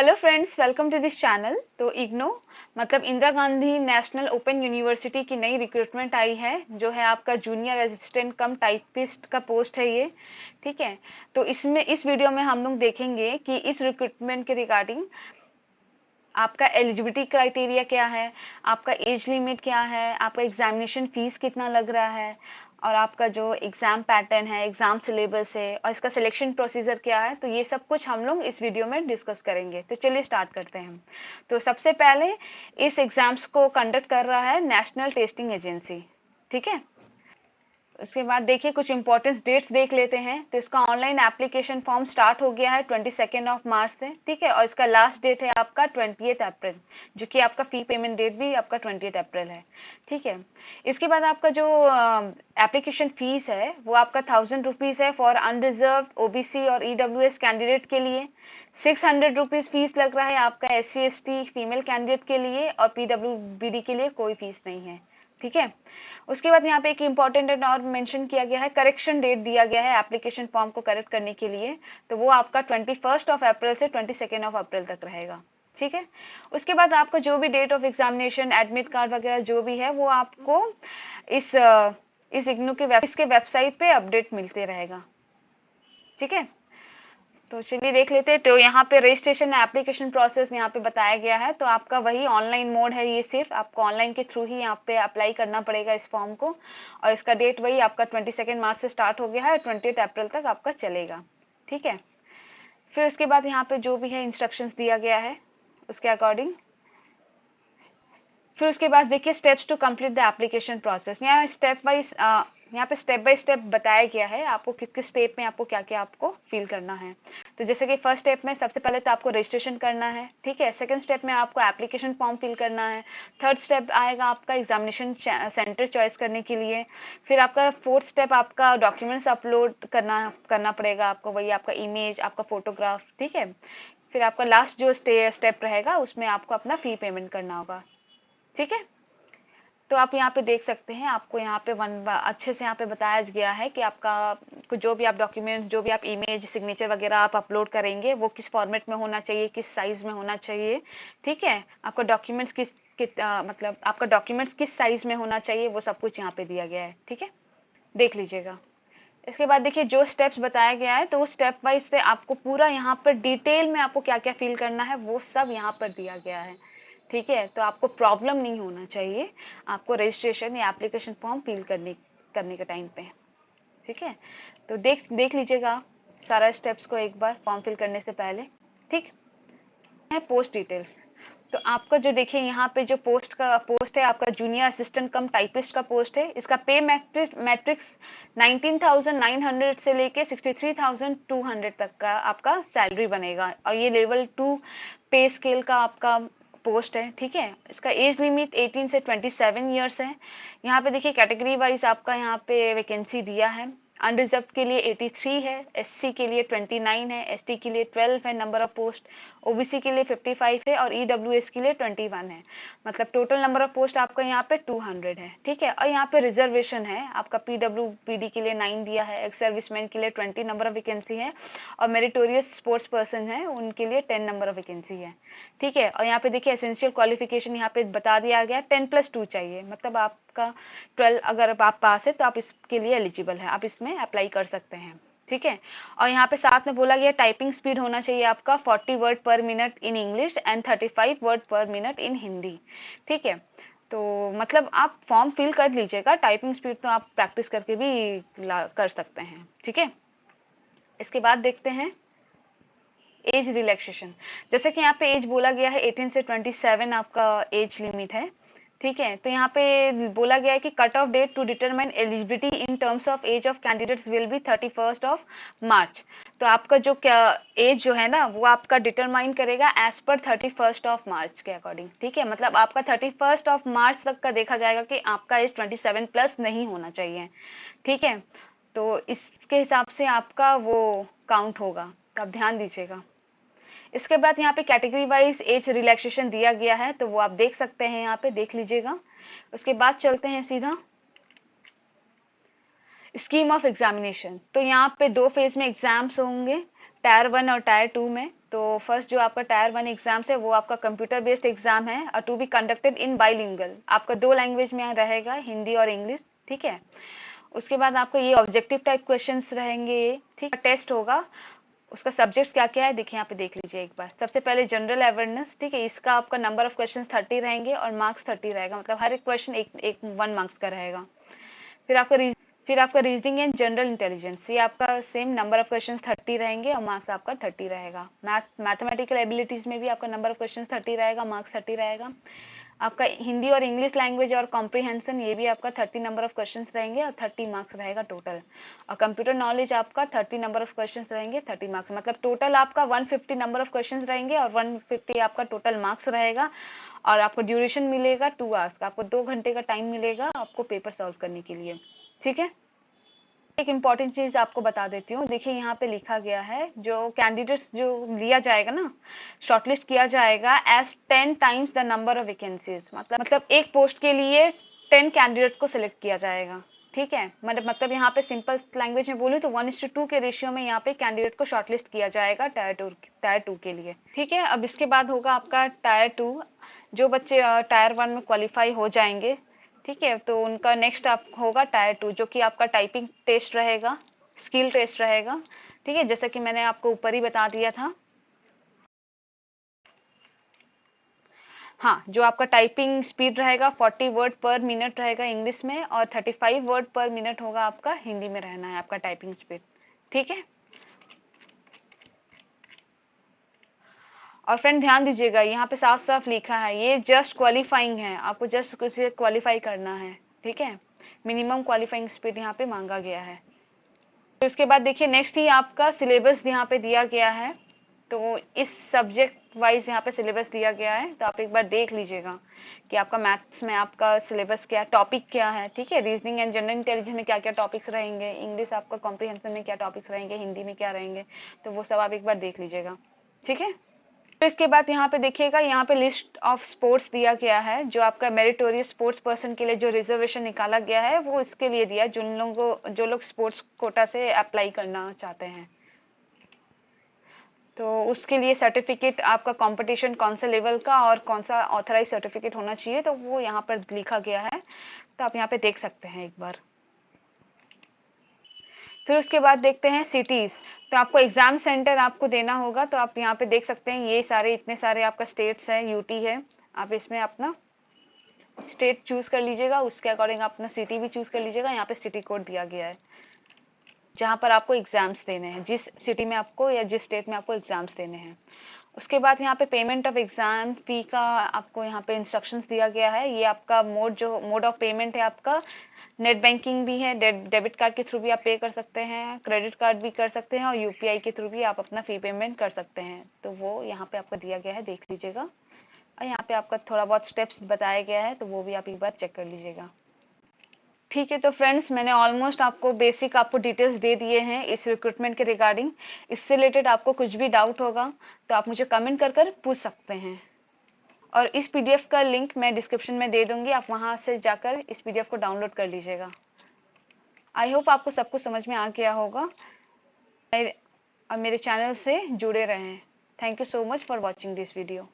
Hello friends, welcome to this channel. तो IGNOU मतलब Indira Gandhi national open university की नई रिक्रूटमेंट आई है, जो है आपका जूनियर असिस्टेंट कम टाइपिस्ट का पोस्ट है ये। ठीक है, तो इस वीडियो में हम लोग देखेंगे कि इस रिक्रूटमेंट के रिगार्डिंग आपका एलिजिबिलिटी क्राइटेरिया क्या है, आपका एज लिमिट क्या है, आपका एग्जामिनेशन फीस कितना लग रहा है, और आपका जो एग्जाम पैटर्न है, एग्जाम सिलेबस है, और इसका सिलेक्शन प्रोसीजर क्या है। तो ये सब कुछ हम लोग इस वीडियो में डिस्कस करेंगे। तो चलिए स्टार्ट करते हैं हम। तो सबसे पहले इस एग्जाम्स को कंडक्ट कर रहा है नेशनल टेस्टिंग एजेंसी। ठीक है, उसके बाद देखिए कुछ इंपॉर्टेंट डेट्स देख लेते हैं। तो इसका ऑनलाइन एप्लीकेशन फॉर्म स्टार्ट हो गया है 22 से। ठीक है, और इसका लास्ट डेट है आपका 20 अप्रैल, जो कि आपका फी पेमेंट डेट भी आपका 20 अप्रैल है। ठीक है, इसके बाद आपका जो एप्लीकेशन फीस है वो आपका 1000 रुपीज है फॉर अनरिजर्व ओबीसी और ईडब्ल्यूएस कैंडिडेट के लिए। 600 रुपीज फीस लग रहा है आपका SC ST फीमेल कैंडिडेट के लिए, और PWBD के लिए कोई फीस नहीं है। ठीक है, उसके बाद यहाँ पे एक इम्पॉर्टेंट और मेंशन किया गया है, करेक्शन डेट दिया गया है एप्लीकेशन फॉर्म को करेक्ट करने के लिए। तो वो आपका 21 अप्रैल से 22 अप्रैल तक रहेगा। ठीक है, उसके बाद आपका जो भी date of examination, admit card वगैरह जो भी है वो आपको इस इस इग्नू के इसके वेबसाइट पे अपडेट मिलते रहेगा। ठीक है, तो चलिए देख लेते हैं। तो यहाँ पे रजिस्ट्रेशन एप्लीकेशन प्रोसेस यहाँ पे बताया गया है। तो आपका वही ऑनलाइन मोड है, ये सिर्फ आपको ऑनलाइन के थ्रू ही यहाँ पे अप्लाई करना पड़ेगा इस फॉर्म को। और इसका डेट वही आपका 22 मार्च से स्टार्ट हो गया है, 28 अप्रैल तक आपका चलेगा। ठीक है, फिर उसके बाद यहाँ पे जो भी है इंस्ट्रक्शंस दिया गया है उसके अकॉर्डिंग। फिर उसके बाद देखिए steps to complete the application process. यहाँ पे स्टेप बाय स्टेप बताया गया है आपको किस किस स्टेप में आपको क्या क्या आपको फिल करना है। तो जैसे कि फर्स्ट स्टेप में सबसे पहले तो आपको रजिस्ट्रेशन करना है। ठीक है, सेकंड स्टेप में आपको एप्लीकेशन फॉर्म फिल करना है। थर्ड स्टेप आएगा आपका एग्जामिनेशन सेंटर चॉइस करने के लिए। फिर आपका फोर्थ स्टेप आपका डॉक्यूमेंट्स अपलोड करना पड़ेगा आपको, वही आपका इमेज, आपका फोटोग्राफ। ठीक है, फिर आपका लास्ट जो स्टेप रहेगा उसमें आपको अपना फी पेमेंट करना होगा। ठीक है, तो आप यहाँ पे देख सकते हैं, आपको यहाँ पे अच्छे से यहाँ पे बताया गया है कि आपका जो भी आप डॉक्यूमेंट, जो भी आप इमेज, सिग्नेचर वगैरह आप अपलोड करेंगे वो किस फॉर्मेट में होना चाहिए, किस साइज में होना चाहिए। ठीक है, आपका डॉक्यूमेंट्स मतलब आपका डॉक्यूमेंट्स किस साइज में होना चाहिए, वो सब कुछ यहाँ पे दिया गया है। ठीक है, देख लीजिएगा। इसके बाद देखिए जो स्टेप्स बताया गया है, तो स्टेप वाइज से आपको पूरा यहाँ पर डिटेल में आपको क्या क्या फिल करना है वो सब यहाँ पर दिया गया है। ठीक है, तो आपको प्रॉब्लम नहीं होना चाहिए आपको रजिस्ट्रेशन या एप्लीकेशन फॉर्म फिल करने के टाइम पे। ठीक है, तो देख लीजिएगा सारा स्टेप्स को एक बार फॉर्म फिल करने से पहले। ठीक है, पोस्ट डिटेल्स। तो आपका जो देखिए यहाँ पे जो पोस्ट है आपका जूनियर असिस्टेंट कम टाइपिस्ट का पोस्ट है। इसका पे मैट्रिक्स 19,900 से लेके 63,200 तक का आपका सैलरी बनेगा, और ये लेवल 2 पे स्केल का आपका पोस्ट है। ठीक है, इसका एज लिमिट 18 से 27 ईयर्स है। यहाँ पे देखिए कैटेगरी वाइज आपका यहाँ पे वैकेंसी दिया है। अनरिजर्व के लिए 83 है, SC के लिए 29 है, ST के लिए 12 है नंबर ऑफ पोस्ट, OBC के लिए 55 है, और EWS के लिए 21 है। मतलब टोटल नंबर ऑफ पोस्ट आपका यहाँ पे 200 है। ठीक है, और यहाँ पे रिजर्वेशन है आपका PWBD के लिए 9 दिया है, एक्स सर्विसमैन के लिए 20 नंबर ऑफ वैकेंसी है, और मेरिटोरियस स्पोर्ट्स पर्सन है उनके लिए 10 नंबर ऑफ वैकेंसी है। ठीक है, और यहाँ पे देखिए एसेंशियल क्वालिफिकेशन यहाँ पे बता दिया गया, 10+2 चाहिए। मतलब आपका 12 अगर आप पास है तो आप इसके लिए एलिजिबल है, आप इसमें अप्लाई कर सकते हैं। ठीक है, और यहाँ पे साथ में बोला गया टाइपिंग स्पीड होना चाहिए आपका 40 वर्ड पर minute in English and 35 word पर मिनट इन हिंदी। ठीक है, तो मतलब आप फॉर्म फिल कर लीजिएगा, टाइपिंग स्पीड तो आप प्रैक्टिस करके भी कर सकते हैं। ठीक है, इसके बाद देखते हैं एज रिलैक्सेशन। जैसे कि यहाँ पे एज बोला गया है 18 से 27 आपका एज लिमिट है। ठीक है, तो यहाँ पे बोला गया है कि cut off date to determine eligibility in terms of age of candidates will be 31 March. तो आपका जो एज जो है ना वो आपका डिटरमाइन करेगा एज पर 31 मार्च के अकॉर्डिंग। ठीक है, मतलब आपका 31 मार्च तक का देखा जाएगा कि आपका एज 27+ नहीं होना चाहिए। ठीक है, तो इसके हिसाब से आपका वो काउंट होगा, तो आप ध्यान दीजिएगा। इसके बाद यहाँ पे कैटेगरी वाइज एज रिलैक्सेशन दिया गया है, तो वो आप देख सकते हैं, यहाँ पे देख लीजिएगा। उसके बाद चलते हैं सीधा स्कीम ऑफ एग्जामिनेशन। तो यहाँ पे 2 फेज में एग्जाम्स होंगे। टायर 1 और टायर 2 में। तो फर्स्ट जो आपका टायर 1 एग्जाम्स है वो आपका कंप्यूटर बेस्ड एग्जाम है और to be conducted in bilingual, आपका 2 लैंग्वेज में रहेगा, हिंदी और इंग्लिश, ठीक है। उसके बाद आपको ये ऑब्जेक्टिव टाइप क्वेश्चंस रहेंगे, ठीक है। टेस्ट होगा, उसका सब्जेक्ट्स क्या क्या है देखिए, यहाँ पे देख लीजिए एक बार। सबसे पहले जनरल अवेयरनेस, ठीक है, इसका आपका नंबर ऑफ क्वेश्चन 30 रहेंगे और मार्क्स 30 रहेगा, मतलब हर एक क्वेश्चन एक 1 मार्क्स का रहेगा। फिर आपका रीजनिंग एंड जनरल इंटेलिजेंस, ये आपका सेम नंबर ऑफ क्वेश्चन 30 रहेंगे और मार्क्स आपका 30 रहेगा। मैथमेटिकल एबिलिटीज में भी आपका नंबर ऑफ क्वेश्चन 30 रहेगा, मार्क्स 30 रहेगा। आपका हिंदी और इंग्लिश लैंग्वेज और कॉम्प्रिहेंशन, ये भी आपका 30 नंबर ऑफ क्वेश्चंस रहेंगे और 30 मार्क्स रहेगा टोटल। और कंप्यूटर नॉलेज आपका 30 नंबर ऑफ क्वेश्चंस रहेंगे, 30 मार्क्स, मतलब टोटल आपका 150 नंबर ऑफ क्वेश्चंस रहेंगे और 150 आपका टोटल मार्क्स रहेगा। और आपको ड्यूरेशन मिलेगा 2 आवर्स का, आपको 2 घंटे का टाइम मिलेगा आपको पेपर सॉल्व करने के लिए, ठीक है। एक इम्पॉर्टेंट चीज आपको बता देती हूँ, देखिए यहाँ पे लिखा गया है, जो कैंडिडेट्स जो लिया जाएगा ना, शॉर्टलिस्ट किया जाएगा as 10 times the number of vacancies, मतलब एक पोस्ट के लिए 10 कैंडिडेट को सिलेक्ट किया जाएगा, ठीक है। मतलब यहाँ पे सिंपल लैंग्वेज में बोलूँ तो 1:2 के रेशियो में यहाँ पे कैंडिडेट को शॉर्टलिस्ट किया जाएगा टायर 2 के लिए, ठीक है। अब इसके बाद होगा आपका टायर 2, जो बच्चे टायर 1 में क्वालिफाई हो जाएंगे, ठीक है, तो उनका नेक्स्ट आप होगा टायर 2, जो कि आपका टाइपिंग टेस्ट रहेगा, स्किल टेस्ट रहेगा, ठीक है, जैसा कि मैंने आपको ऊपर ही बता दिया था। हाँ, जो आपका टाइपिंग स्पीड रहेगा 40 वर्ड पर मिनट रहेगा इंग्लिश में और 35 वर्ड पर मिनट होगा आपका हिंदी में रहना है आपका टाइपिंग स्पीड, ठीक है। और फ्रेंड ध्यान दीजिएगा, यहाँ पे साफ साफ लिखा है ये जस्ट क्वालिफाइंग है, आपको जस्ट उसे क्वालिफाई करना है, ठीक है। मिनिमम क्वालिफाइंग स्पीड यहाँ पे मांगा गया है। तो उसके बाद देखिए नेक्स्ट ही आपका सिलेबस यहाँ पे दिया गया है, तो इस सब्जेक्ट वाइज यहाँ पे सिलेबस दिया गया है, तो आप एक बार देख लीजिएगा कि आपका मैथ्स में आपका सिलेबस क्या, टॉपिक क्या है, ठीक है। रीजनिंग एंड जनरल इंटेलिजेंस में क्या क्या टॉपिक्स रहेंगे, इंग्लिश आपका कॉम्प्रिहेंशन में क्या टॉपिक्स रहेंगे, हिंदी में क्या रहेंगे, तो वो सब आप एक बार देख लीजिएगा, ठीक है। तो इसके बाद यहाँ पे देखिएगा, यहाँ पे लिस्ट ऑफ स्पोर्ट्स दिया गया है, जो आपका मेरिटोरियस स्पोर्ट्स पर्सन के लिए जो रिजर्वेशन निकाला गया है वो इसके लिए दिया, जो लोग स्पोर्ट्स कोटा से अप्लाई करना चाहते हैं, तो उसके लिए सर्टिफिकेट आपका कंपटीशन कौन सा लेवल का और कौन सा ऑथराइज सर्टिफिकेट होना चाहिए, तो वो यहाँ पर लिखा गया है, तो आप यहाँ पे देख सकते हैं एक बार। फिर उसके बाद देखते हैं सिटीज, तो आपको एग्जाम सेंटर आपको देना होगा, तो आप यहाँ पे देख सकते हैं ये सारे इतने सारे आपका स्टेट्स हैं, यूटी है, आप इसमें अपना स्टेट चूज कर लीजिएगा, उसके अकॉर्डिंग अपना सिटी भी चूज कर लीजिएगा। यहाँ पे सिटी कोड दिया गया है जहाँ पर आपको एग्जाम्स देने हैं, जिस सिटी में आपको या जिस स्टेट में आपको एग्जाम्स देने हैं। उसके बाद यहाँ पे पेमेंट ऑफ एग्जाम फी का आपको यहाँ पे इंस्ट्रक्शंस दिया गया है। ये आपका मोड ऑफ पेमेंट है आपका, नेट बैंकिंग भी है, डेबिट कार्ड के थ्रू भी आप पे कर सकते हैं, क्रेडिट कार्ड भी कर सकते हैं और यूपीआई के थ्रू भी आप अपना फी पेमेंट कर सकते हैं, तो वो यहाँ पे आपको दिया गया है, देख लीजिएगा। और यहाँ पे आपका थोड़ा बहुत स्टेप्स बताया गया है, तो वो भी आप एक बार चेक कर लीजिएगा, ठीक है। तो फ्रेंड्स मैंने ऑलमोस्ट आपको बेसिक आपको डिटेल्स दे दिए हैं इस रिक्रूटमेंट के रिगार्डिंग। इससे रिलेटेड आपको कुछ भी डाउट होगा तो आप मुझे कमेंट कर कर पूछ सकते हैं, और इस पीडीएफ का लिंक मैं डिस्क्रिप्शन में दे दूंगी, आप वहां से जाकर इस पीडीएफ को डाउनलोड कर लीजिएगा। आई होप आपको सब कुछ समझ में आ गया होगा और मेरे चैनल से जुड़े रहें। Thank you so much for watching this video.